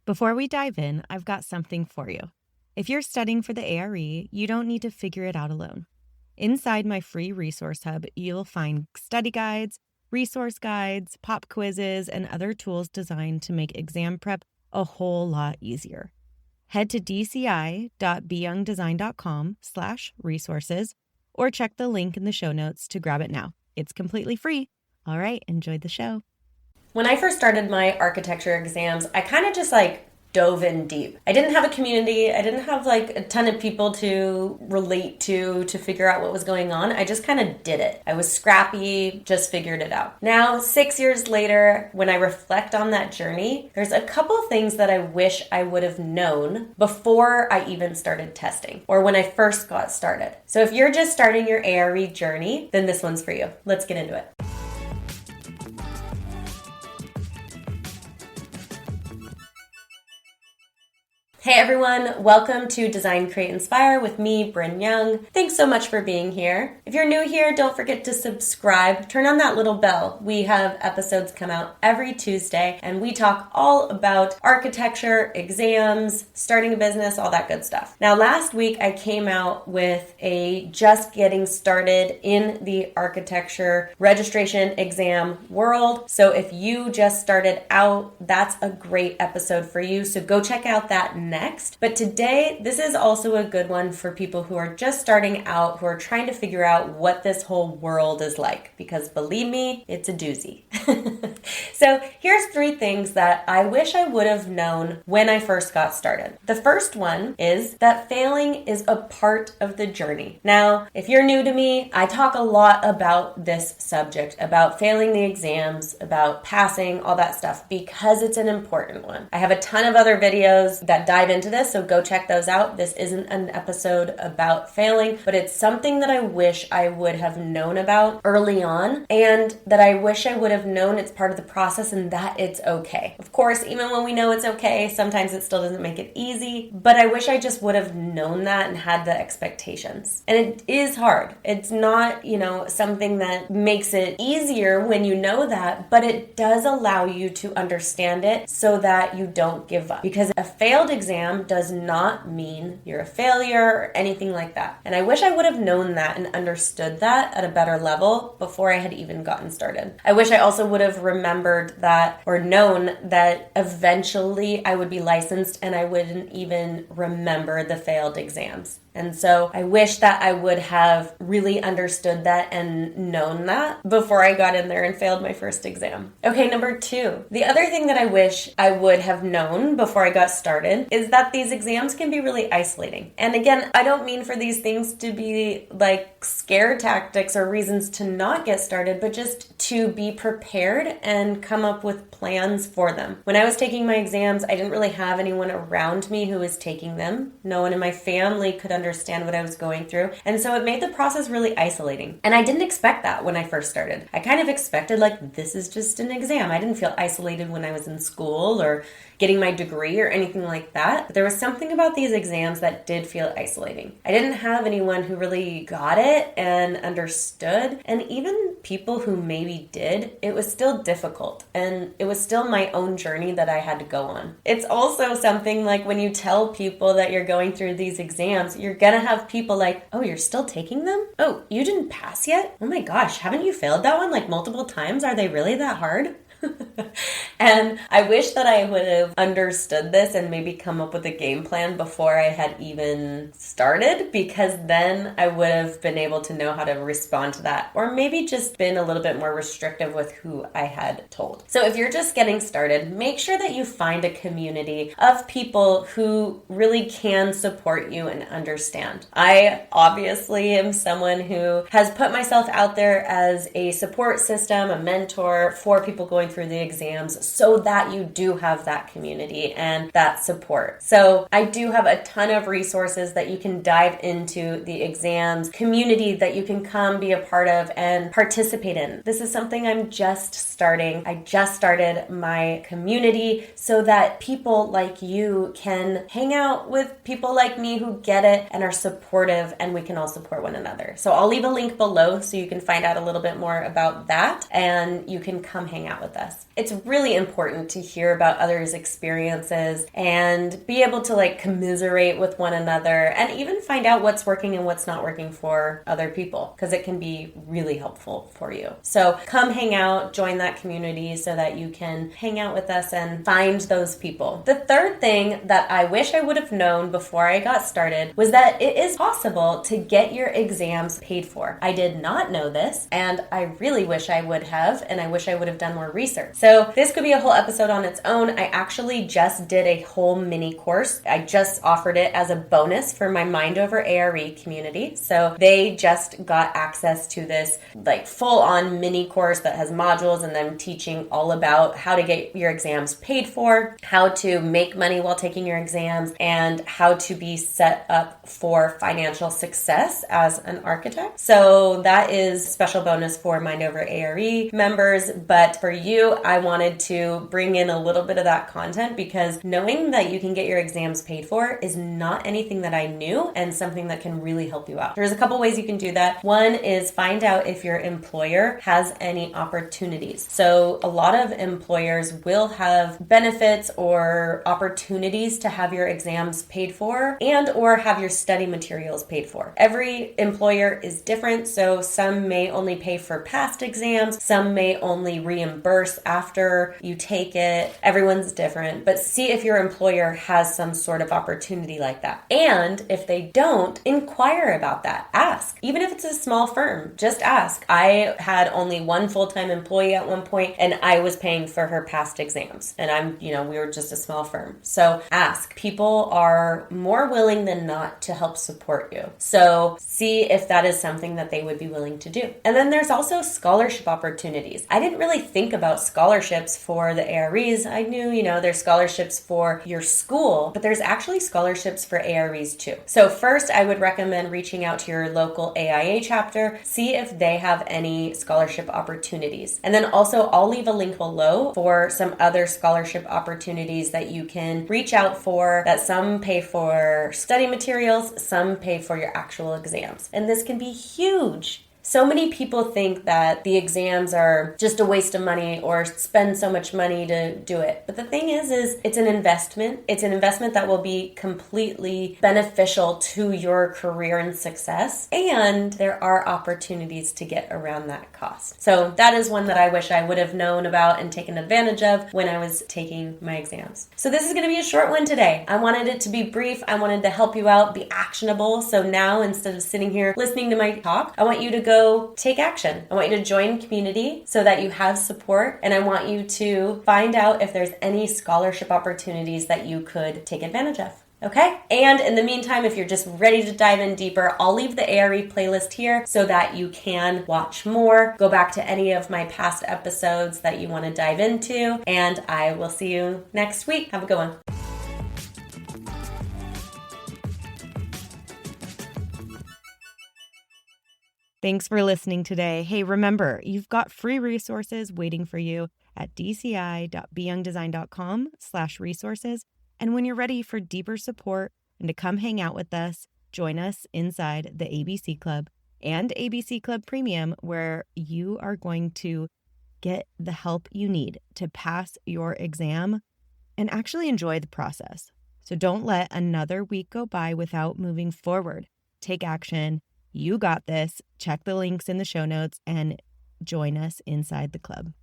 Before we dive in, I've got something for you. If you're studying for the ARE, you don't need to figure it out alone. Inside my free resource hub, you'll find study guides, resource guides, pop quizzes, and other tools designed to make exam prep a whole lot easier. Head to dci.beyoungdesign.com/resources or check the link in the show notes to grab it now. It's completely free. All right, enjoy the show. When I first started my architecture exams, I kind of just dove in deep. I didn't have a community. I didn't have a ton of people to relate to figure out what was going on. I just kind of did it. I was scrappy, just figured it out. Now, 6 years later, when I reflect on that journey, there's a couple things that I wish I would have known before I even started testing or when I first got started. So if you're just starting your ARE journey, then this one's for you. Let's get into it. Hey everyone, welcome to Design, Create, Inspire with me, Bryn Young. Thanks so much for being here. If you're new here, don't forget to subscribe. Turn on that little bell. We have episodes come out every Tuesday and we talk all about architecture, exams, starting a business, all that good stuff. Now last week I came out with a just getting started in the architecture registration exam world. So if you just started out, that's a great episode for you. So go check out that next. But today, this is also a good one for people who are just starting out, who are trying to figure out what this whole world is like, because believe me, it's a doozy. So here's 3 things that I wish I would have known when I first got started. The first one is that failing is a part of the journey. Now, if you're new to me, I talk a lot about this subject, about failing the exams, about passing, all that stuff, because it's an important one. I have a ton of other videos that dive into this, so go check those out. This isn't an episode about failing, but it's something that I wish I would have known about early on, and that I wish I would have known it's part of the process and that it's okay. Of course, even when we know it's okay, sometimes it still doesn't make it easy, but I wish I just would have known that and had the expectations. And it is hard. It's not, something that makes it easier when you know that, but it does allow you to understand it so that you don't give up. Because a failed exam does not mean you're a failure or anything like that. And I wish I would have known that and understood that at a better level before I had even gotten started. I wish I also would have remembered that or known that eventually I would be licensed and I wouldn't even remember the failed exams. And so I wish that I would have really understood that and known that before I got in there and failed my first exam. Okay, number 2. The other thing that I wish I would have known before I got started is that these exams can be really isolating. And again, I don't mean for these things to be like scare tactics or reasons to not get started, but just to be prepared and come up with plans for them. When I was taking my exams, I didn't really have anyone around me who was taking them. No one in my family could understand what I was going through. And so it made the process really isolating. And I didn't expect that when I first started. I kind of expected this is just an exam. I didn't feel isolated when I was in school or getting my degree or anything like that. But there was something about these exams that did feel isolating. I didn't have anyone who really got it and understood. And even people who maybe did, it was still difficult. And it was still my own journey that I had to go on. It's also something when you tell people that you're going through these exams, you're gonna have people oh, you're still taking them? Oh, you didn't pass yet? Oh my gosh, haven't you failed that one multiple times? Are they really that hard? And I wish that I would have understood this and maybe come up with a game plan before I had even started, because then I would have been able to know how to respond to that, or maybe just been a little bit more restrictive with who I had told. So if you're just getting started, make sure that you find a community of people who really can support you and understand. I obviously am someone who has put myself out there as a support system, a mentor for people going through the exams, so that you do have that community and that support. So I do have a ton of resources that you can dive into the exams community that you can come be a part of and participate in. This is something I'm just starting. I just started my community so that people like you can hang out with people like me who get it and are supportive, and we can all support one another. So I'll leave a link below so you can find out a little bit more about that and you can come hang out with us. It's really important to hear about others' experiences and be able to like commiserate with one another and even find out what's working and what's not working for other people, because it can be really helpful for you. So come hang out, join that community so that you can hang out with us and find those people. The third thing that I wish I would have known before I got started was that it is possible to get your exams paid for. I did not know this, and I really wish I would have, and I wish I would have done more research. So this could be a whole episode on its own. I actually just did a whole mini course. I just offered it as a bonus for my Mind Over ARE community. So they just got access to this like full-on mini course that has modules, and I'm teaching all about how to get your exams paid for, how to make money while taking your exams, and how to be set up for financial success as an architect. So that is a special bonus for Mind Over ARE members. But for you, I wanted to bring in a little bit of that content because knowing that you can get your exams paid for is not anything that I knew, and something that can really help you out. There's a couple ways you can do that. One is find out if your employer has any opportunities. So a lot of employers will have benefits or opportunities to have your exams paid for and or have your study materials paid for. Every employer is different, so some may only pay for past exams, some may only reimburse after you take it. Everyone's different, but see if your employer has some sort of opportunity like that. And if they don't, inquire about that. Ask. Even if it's a small firm, just ask. I had only one full-time employee at one point, and I was paying for her past exams. And we were just a small firm. So ask. People are more willing than not to help support you. So see if that is something that they would be willing to do. And then there's also scholarship opportunities. I didn't really think about scholarships for the AREs. I knew, there's scholarships for your school, but there's actually scholarships for AREs too. So first, I would recommend reaching out to your local AIA chapter, see if they have any scholarship opportunities. And then also, I'll leave a link below for some other scholarship opportunities that you can reach out for, that some pay for study materials, some pay for your actual exams. And this can be huge. So many people think that the exams are just a waste of money or spend so much money to do it. But the thing is it's an investment. It's an investment that will be completely beneficial to your career and success. And there are opportunities to get around that cost. So that is one that I wish I would have known about and taken advantage of when I was taking my exams. So this is going to be a short one today. I wanted it to be brief. I wanted to help you out, be actionable. So now, instead of sitting here listening to my talk, I want you to go take action. I want you to join community so that you have support, and I want you to find out if there's any scholarship opportunities that you could take advantage of. Okay? And in the meantime, if you're just ready to dive in deeper, I'll leave the ARE playlist here so that you can watch more. Go back to any of my past episodes that you want to dive into, and I will see you next week. Have a good one. Thanks for listening today. Hey, remember, you've got free resources waiting for you at dci.beyoungdesign.com/resources. And when you're ready for deeper support and to come hang out with us, join us inside the ABC Club and ABC Club Premium, where you are going to get the help you need to pass your exam and actually enjoy the process. So don't let another week go by without moving forward. Take action. You got this. Check the links in the show notes and join us inside the club.